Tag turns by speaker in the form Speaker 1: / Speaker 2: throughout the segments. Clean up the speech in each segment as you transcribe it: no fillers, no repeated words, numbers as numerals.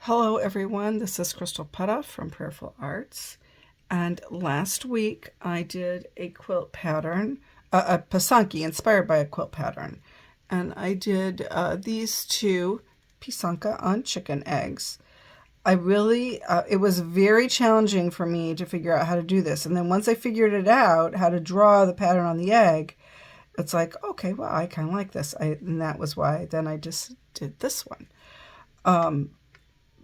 Speaker 1: Hello everyone, this is Crystal Potthoff from Prayerful Arts, and last week I did a quilt pattern, a Pysanky inspired by a quilt pattern, and I did these two Pysanky on chicken eggs. It was very challenging for me to figure out how to do this, and then once I figured it out, how to draw the pattern on the egg, it's like, okay, well, I kind of like this, and that was why then I just did this one.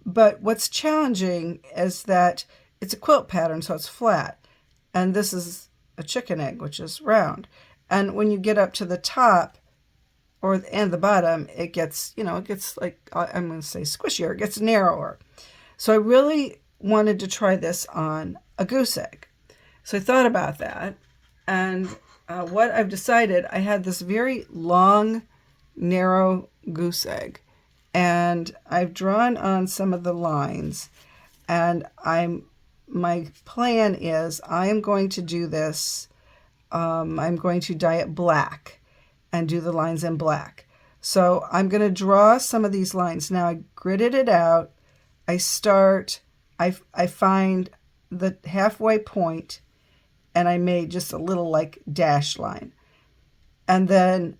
Speaker 1: But what's challenging is that it's a quilt pattern, so it's flat. And this is a chicken egg, which is round. And when you get up to the top and the bottom, it gets, it gets like, I'm going to say squishier, it gets narrower. So I really wanted to try this on a goose egg. So I thought about that. And what I've decided, I had this very long, narrow goose egg. And I've drawn on some of the lines, and my plan is I am going to do this, I'm going to dye it black and do the lines in black. So I'm going to draw some of these lines. Now I gridded it out. I find the halfway point, and I made just a little like dash line. And then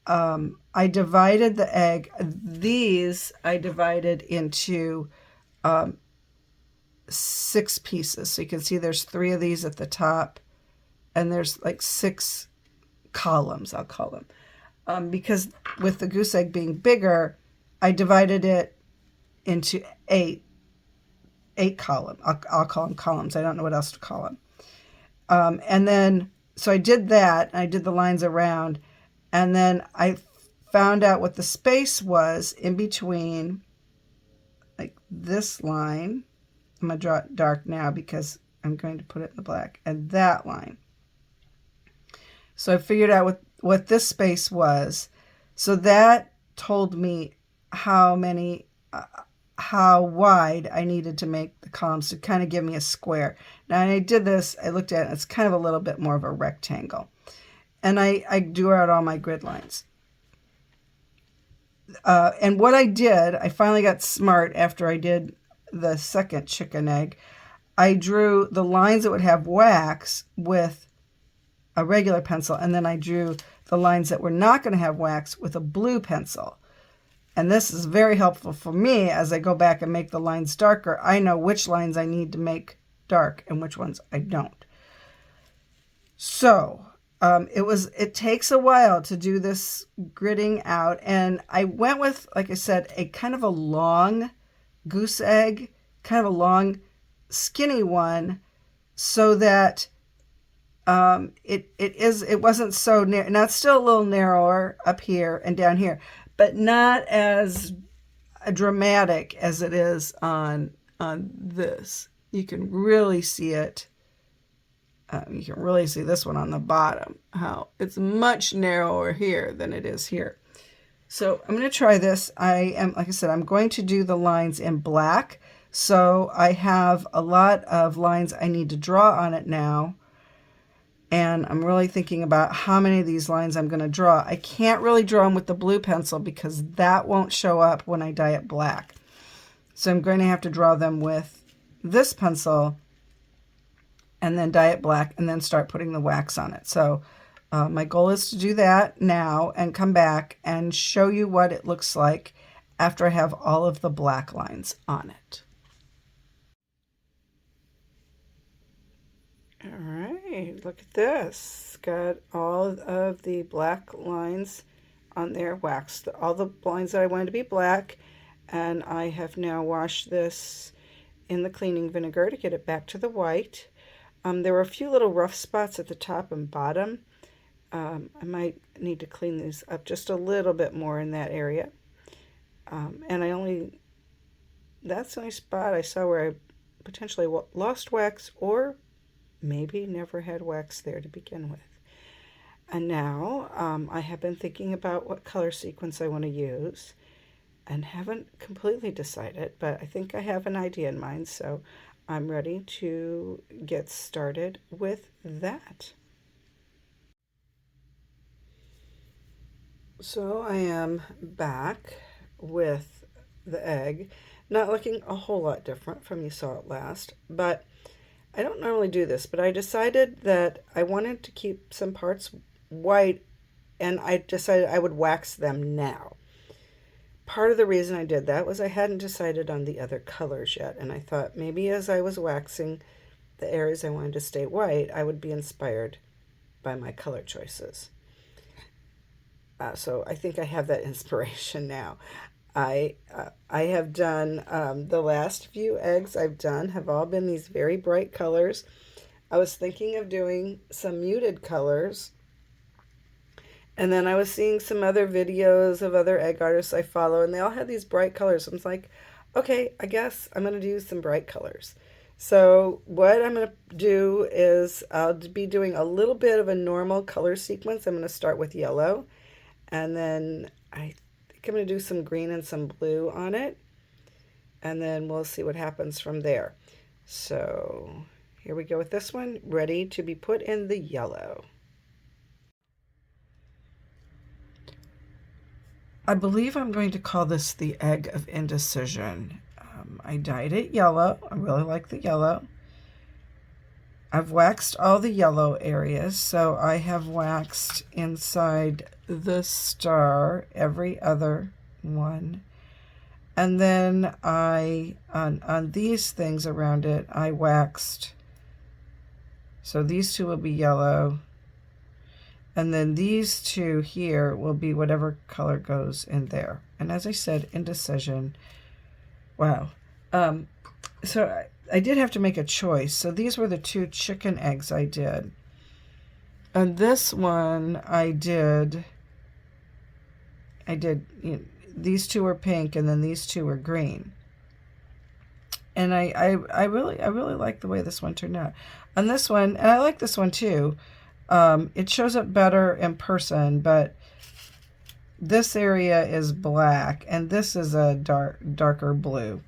Speaker 1: I divided the egg. These I divided into 6 pieces. So you can see there's 3 of these at the top, and there's like 6 columns, I'll call them. Because with the goose egg being bigger, I divided it into 8 columns. I'll call them columns. I don't know what else to call them. And then, so I did that, and I did the lines around, and then I found out what the space was in between, like this line. I'm going to draw it dark now because I'm going to put it in the black, and that line. So I figured out what this space was. So that told me how wide I needed to make the columns to kind of give me a square. Now I did this, I looked at it, it's kind of a little bit more of a rectangle. And I drew out all my grid lines. And what I did, I finally got smart after I did the second chicken egg. I drew the lines that would have wax with a regular pencil, and then I drew the lines that were not going to have wax with a blue pencil. And this is very helpful for me as I go back and make the lines darker. I know which lines I need to make dark and which ones I don't. So it takes a while to do this gridding out, and I went with, like I said, a kind of a long goose egg, kind of a long skinny one, so that it wasn't so narrow. Now it's still a little narrower up here and down here, but not as dramatic as it is on this. You can really see it. You can really see this one on the bottom, how it's much narrower here than it is here. So I'm going to try this. Like I said, I'm going to do the lines in black. So I have a lot of lines I need to draw on it now. And I'm really thinking about how many of these lines I'm going to draw. I can't really draw them with the blue pencil because that won't show up when I dye it black. So I'm going to have to draw them with this pencil and then dye it black and then start putting the wax on it. So my goal is to do that now and come back and show you what it looks like after I have all of the black lines on it. All right, look at this. Got all of the black lines on there waxed. All the lines that I wanted to be black, and I have now washed this in the cleaning vinegar to get it back to the white. There were a few little rough spots at the top and bottom. I might need to clean these up just a little bit more in that area. And that's the only spot I saw where I potentially lost wax, or maybe never had wax there to begin with. And now I have been thinking about what color sequence I want to use and haven't completely decided, but I think I have an idea in mind, so I'm ready to get started with that. So I am back with the egg. Not looking a whole lot different from you saw it last, but I don't normally do this, but I decided that I wanted to keep some parts white, and I decided I would wax them now. Part of the reason I did that was I hadn't decided on the other colors yet, and I thought maybe as I was waxing the areas I wanted to stay white, I would be inspired by my color choices. So I think I have that inspiration now. I have done, the last few eggs I've done have all been these very bright colors. I was thinking of doing some muted colors, and then I was seeing some other videos of other egg artists I follow, and they all had these bright colors. I was like, okay, I guess I'm going to do some bright colors. So what I'm going to do is I'll be doing a little bit of a normal color sequence. I'm going to start with yellow, and then I think I'm going to do some green and some blue on it, and then we'll see what happens from there. So here we go with this one, ready to be put in the yellow. I believe I'm going to call this the egg of indecision. I dyed it yellow. I really like the yellow. I've waxed all the yellow areas, so I have waxed inside the star every other one. And then on these things around it, I waxed, so these two will be yellow. And then these two here will be whatever color goes in there. And as I said, indecision. Wow. So I did have to make a choice. So these were the two chicken eggs I did. And this one I did, these two were pink and then these two were green. And I really like the way this one turned out. On this one, and I like this one too, it shows up better in person, but this area is black and this is a darker blue.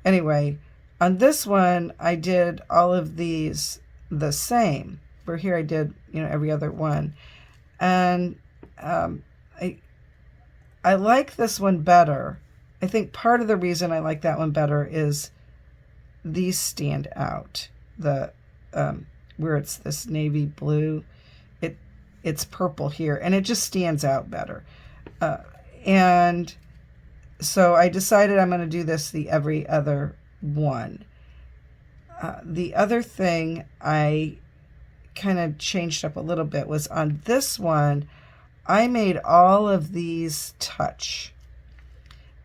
Speaker 1: Anyway, on this one, I did all of these the same. Where here I did, every other one. And I like this one better. I think part of the reason I like that one better is these stand out. The where it's this navy blue, it's purple here, and it just stands out better. And so I decided I'm going to do this the every other one. The other thing I kind of changed up a little bit was on this one, I made all of these touch.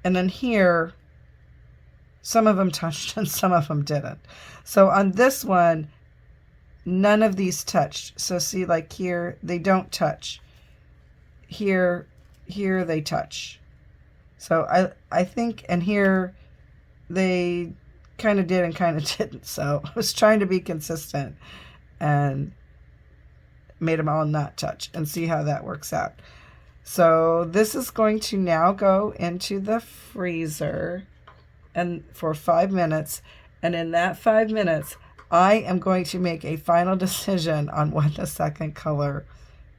Speaker 1: And then here, some of them touched and some of them didn't. So on this one, none of these touched. So see, like here, they don't touch. Here they touch. So I think, and here they kind of did and kind of didn't. So I was trying to be consistent and made them all not touch and see how that works out. So this is going to now go into the freezer and for 5 minutes. And in that 5 minutes, I am going to make a final decision on what the second color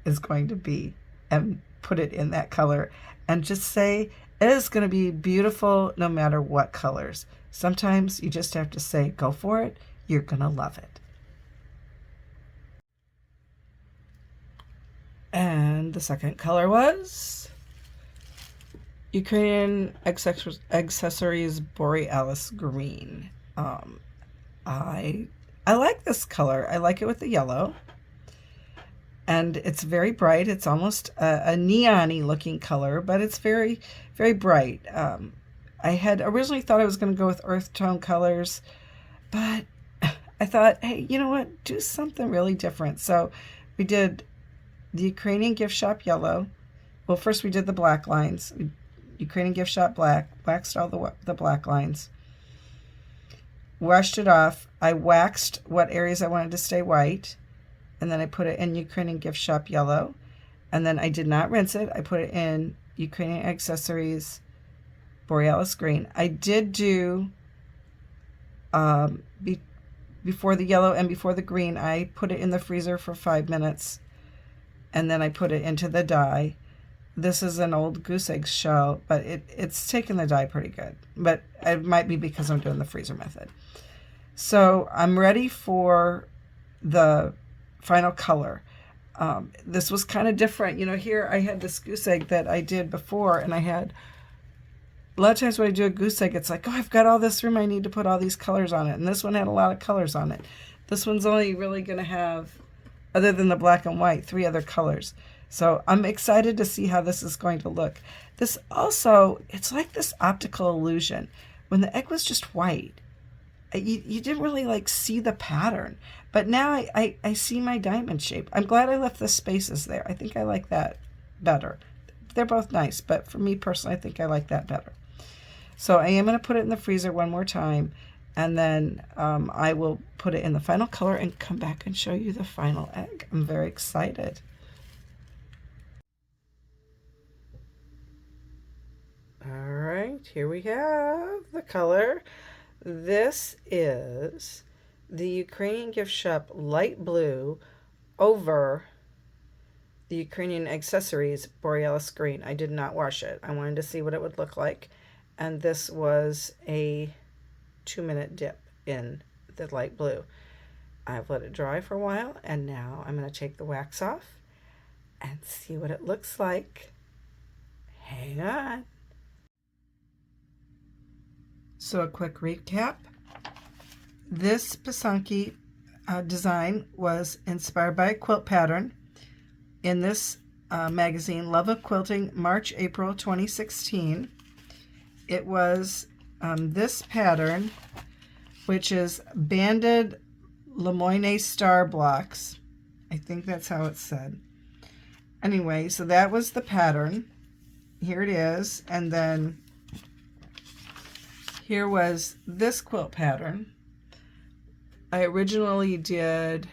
Speaker 1: is going to be and put it in that color and just say it is going to be beautiful no matter what colors. Sometimes you just have to say, go for it. You're going to love it. And the second color was Ukrainian Accessories Borealis Green. I like this color. I like it with the yellow. And it's very bright. It's almost a neon-y looking color, but it's very, very bright. I had originally thought I was going to go with earth tone colors, but I thought, hey, you know what? Do something really different. So we did the Ukrainian Gift Shop yellow. Well, first we did the black lines. Ukrainian Gift Shop black. Waxed all the black lines. Washed it off. I waxed what areas I wanted to stay white. And then I put it in Ukrainian Gift Shop yellow. And then I did not rinse it. I put it in Ukrainian Accessories Borealis Green. I did do, before the yellow and before the green, I put it in the freezer for 5 minutes. And then I put it into the dye. This is an old goose egg shell, but it's taken the dye pretty good. But it might be because I'm doing the freezer method. So I'm ready for the final color. This was kind of different. You know, here I had this goose egg that I did before, and I had, a lot of times when I do a goose egg, it's like, oh, I've got all this room, I need to put all these colors on it. And this one had a lot of colors on it. This one's only really going to have, other than the black and white, 3 other colors. So I'm excited to see how this is going to look. This also, it's like this optical illusion. When the egg was just white, you didn't really like see the pattern. But now I see my diamond shape. I'm glad I left the spaces there. I think I like that better. They're both nice, but for me personally, I think I like that better. So I am going to put it in the freezer one more time, and then I will put it in the final color and come back and show you the final egg. I'm very excited. All right, here we have the color. This is the Ukrainian gift shop light blue over the Ukrainian accessories Borealis green. I did not wash it. I wanted to see what it would look like. And this was a 2-minute dip in the light blue. I've let it dry for a while, and now I'm going to take the wax off and see what it looks like. Hang on. So a quick recap. This Pysanky design was inspired by a quilt pattern in this magazine, Love of Quilting, March, April 2016. It was this pattern, which is banded Lemoyne star blocks. I think that's how it's said. Anyway, so that was the pattern. Here it is. And then here was this quilt pattern. I originally did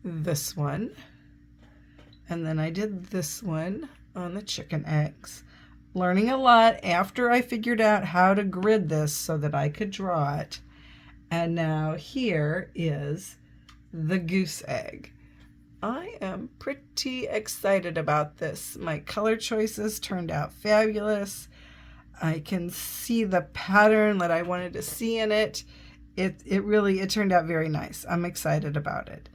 Speaker 1: this one, and then I did this one on the chicken eggs. Learning a lot after I figured out how to grid this so that I could draw it. And now here is the goose egg. I am pretty excited about this. My color choices turned out fabulous. I can see the pattern that I wanted to see in it. It turned out very nice. I'm excited about it.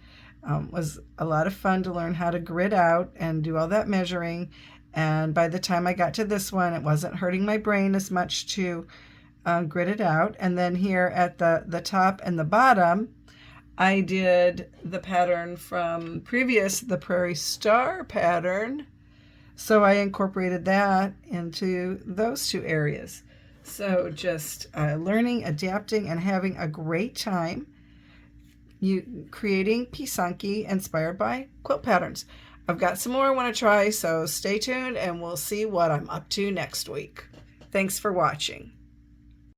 Speaker 1: It was a lot of fun to learn how to grid out and do all that measuring. And by the time I got to this one, it wasn't hurting my brain as much to grid it out. And then here at the top and the bottom, I did the pattern from previous, the Prairie Star pattern. So I incorporated that into those 2 areas. So just learning, adapting, and having a great time creating Pysanky inspired by quilt patterns. I've got some more I want to try, so stay tuned and we'll see what I'm up to next week. Thanks for watching.